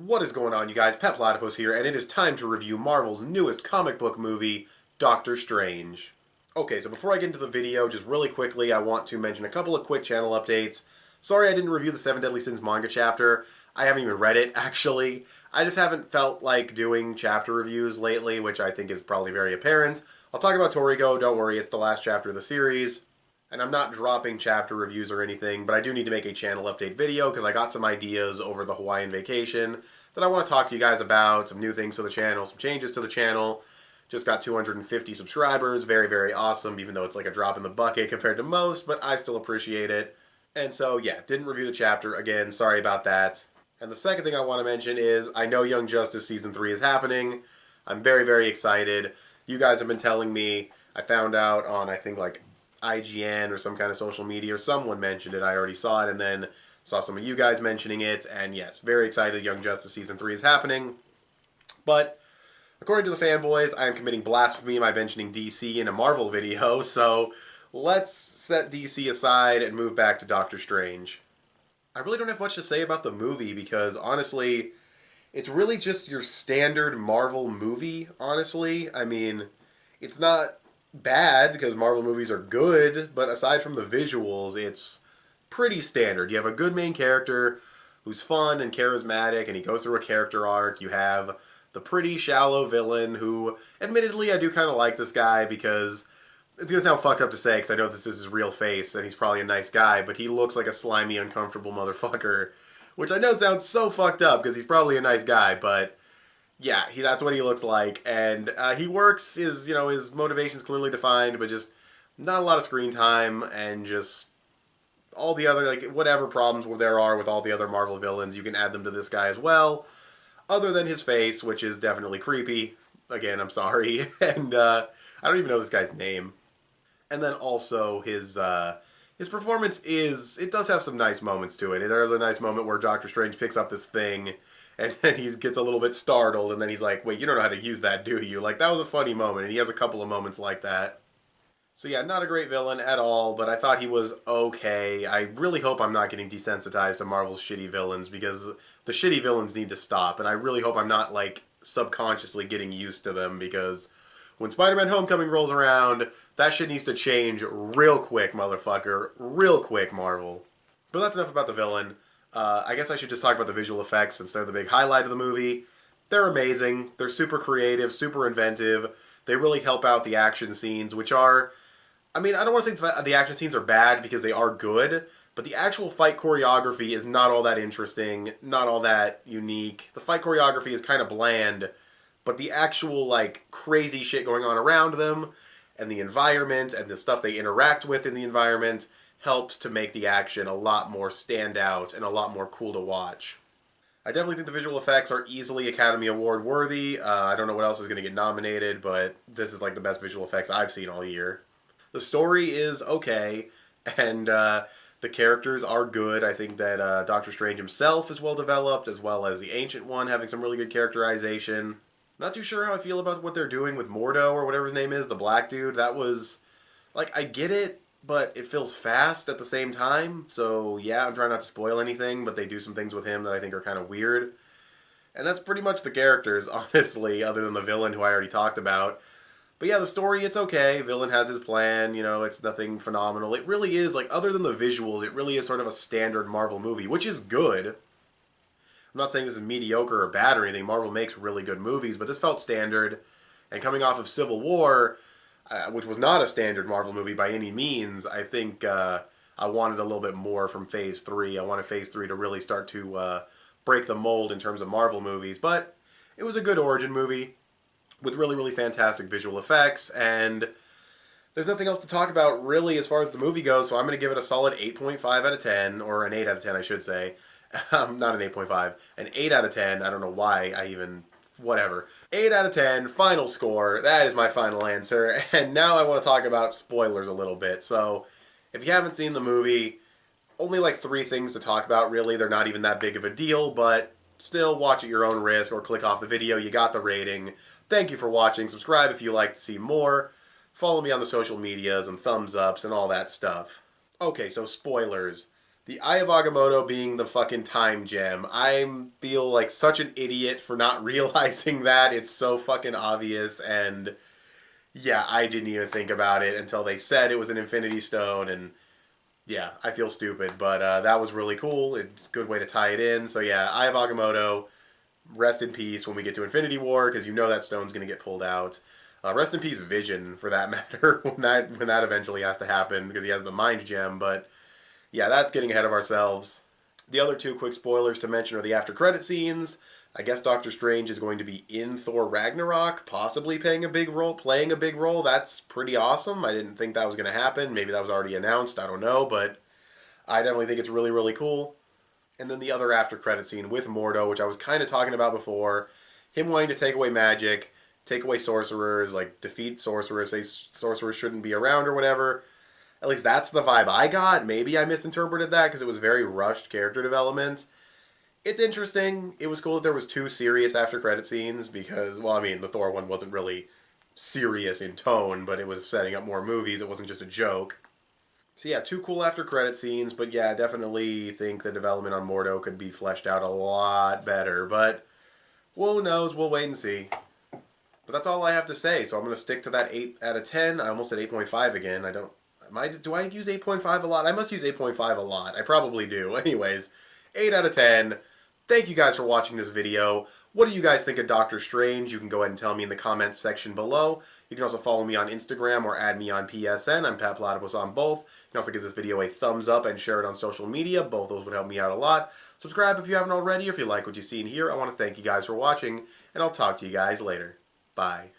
What is going on, you guys? Petplatypus here, and it is time to review Marvel's newest comic book movie, Doctor Strange. Okay, so before I get into the video, just really quickly, I want to mention a couple of quick channel updates. Sorry I didn't review the Seven Deadly Sins manga chapter. I haven't even read it, actually. I just haven't felt like doing chapter reviews lately, which I think is probably very apparent. I'll talk about Torigo, don't worry, it's the last chapter of the series. And I'm not dropping chapter reviews or anything, but I do need to make a channel update video because I got some ideas over the Hawaiian vacation that I want to talk to you guys about, some new things to the channel, some changes to the channel. Just got 250 subscribers, very, very awesome, even though it's like a drop in the bucket compared to most, but I still appreciate it. And so, yeah, didn't review the chapter. Again, sorry about that. And the second thing I want to mention is I know Young Justice Season 3 is happening. I'm very, very excited. You guys have been telling me. I found out on, I think, like IGN or some kind of social media, or someone mentioned it. I already saw it, and then saw some of you guys mentioning it, and yes, very excited Young Justice Season 3 is happening. But according to the fanboys, I am committing blasphemy by mentioning DC in a Marvel video, so let's set DC aside and move back to Doctor Strange. I really don't have much to say about the movie because, honestly, it's really just your standard Marvel movie, honestly. I mean, it's not bad because Marvel movies are good, but aside from the visuals, it's pretty standard. You have a good main character who's fun and charismatic, and he goes through a character arc. You have the pretty shallow villain who, admittedly, I do kind of like this guy because it's going to sound fucked up to say because I know this is his real face and he's probably a nice guy, but he looks like a slimy, uncomfortable motherfucker, which I know sounds so fucked up because he's probably a nice guy, but yeah, that's what he looks like, and he works. His motivation's clearly defined, but just not a lot of screen time, and just all the other like whatever problems there are with all the other Marvel villains, you can add them to this guy as well. Other than his face, which is definitely creepy. Again, I'm sorry, and I don't even know this guy's name. And then also his performance it does have some nice moments to it. There is a nice moment where Doctor Strange picks up this thing and then he gets a little bit startled, and then he's like, wait, you don't know how to use that, do you? Like, that was a funny moment, and he has a couple of moments like that. So yeah, not a great villain at all, but I thought he was okay. I really hope I'm not getting desensitized to Marvel's shitty villains, because the shitty villains need to stop, and I really hope I'm not, like, subconsciously getting used to them, because when Spider-Man Homecoming rolls around, that shit needs to change real quick, motherfucker. Real quick, Marvel. But that's enough about the villain. I guess I should just talk about the visual effects since they're the big highlight of the movie. They're amazing. They're super creative, super inventive. They really help out the action scenes, which are... I mean, I don't want to say the action scenes are bad because they are good, but the actual fight choreography is not all that interesting, not all that unique. The fight choreography is kind of bland, but the actual, like, crazy shit going on around them and the environment and the stuff they interact with in the environment helps to make the action a lot more stand out and a lot more cool to watch. I definitely think the visual effects are easily Academy Award worthy. I don't know what else is going to get nominated, but this is like the best visual effects I've seen all year. The story is okay, and the characters are good. I think that Doctor Strange himself is well developed, as well as the Ancient One having some really good characterization. Not too sure how I feel about what they're doing with Mordo, or whatever his name is, the black dude. That was, like, I get it, but it feels fast at the same time. So, yeah, I'm trying not to spoil anything, but they do some things with him that I think are kind of weird. And that's pretty much the characters, honestly, other than the villain who I already talked about. But yeah, the story, it's okay. Villain has his plan, it's nothing phenomenal. It really is, like, other than the visuals, it really is sort of a standard Marvel movie, which is good. I'm not saying this is mediocre or bad or anything. Marvel makes really good movies, but this felt standard. And coming off of Civil War, which was not a standard Marvel movie by any means, I think I wanted a little bit more from Phase 3. I wanted Phase 3 to really start to break the mold in terms of Marvel movies. But it was a good origin movie with really, really fantastic visual effects, and there's nothing else to talk about really as far as the movie goes, so I'm going to give it a solid 8.5 out of 10, or an 8 out of 10 I should say. Not an 8.5, an 8 out of 10. I don't know why I even... whatever. 8 out of 10, final score. That is my final answer. And now I want to talk about spoilers a little bit. So, if you haven't seen the movie, only like 3 things to talk about really. They're not even that big of a deal, but still watch at your own risk or click off the video. You got the rating. Thank you for watching. Subscribe if you like to see more. Follow me on the social medias and thumbs ups and all that stuff. Okay, so spoilers. The Eye of Agamotto being the fucking time gem. I feel like such an idiot for not realizing that. It's so fucking obvious, and yeah, I didn't even think about it until they said it was an Infinity Stone, and yeah, I feel stupid, but that was really cool. It's a good way to tie it in. So yeah, Eye of Agamotto, rest in peace when we get to Infinity War, because you know that stone's going to get pulled out. Rest in peace, Vision, for that matter, when that eventually has to happen, because he has the Mind Gem. But yeah, that's getting ahead of ourselves. The other two quick spoilers to mention are the after credit scenes. I guess Doctor Strange is going to be in Thor Ragnarok, possibly playing a big role. That's pretty awesome. I didn't think that was going to happen. Maybe that was already announced. I don't know, but I definitely think it's really, really cool. And then the other after credit scene with Mordo, which I was kind of talking about before, him wanting to take away magic, take away sorcerers, like defeat sorcerers, say sorcerers shouldn't be around or whatever. At least that's the vibe I got. Maybe I misinterpreted that because it was very rushed character development. It's interesting. It was cool that there was two serious after credit scenes because, well, I mean, the Thor one wasn't really serious in tone, but it was setting up more movies. It wasn't just a joke. So yeah, two cool after credit scenes, but yeah, definitely think the development on Mordo could be fleshed out a lot better. But who knows? We'll wait and see. But that's all I have to say. So I'm gonna stick to that 8 out of 10. I almost said 8.5 again. I don't. Do I use 8.5 a lot? I must use 8.5 a lot. I probably do. Anyways, 8 out of 10. Thank you guys for watching this video. What do you guys think of Doctor Strange? You can go ahead and tell me in the comments section below. You can also follow me on Instagram or add me on PSN. I'm petplatypus on both. You can also give this video a thumbs up and share it on social media. Both those would help me out a lot. Subscribe if you haven't already. If you like what you see in here, I want to thank you guys for watching, and I'll talk to you guys later. Bye.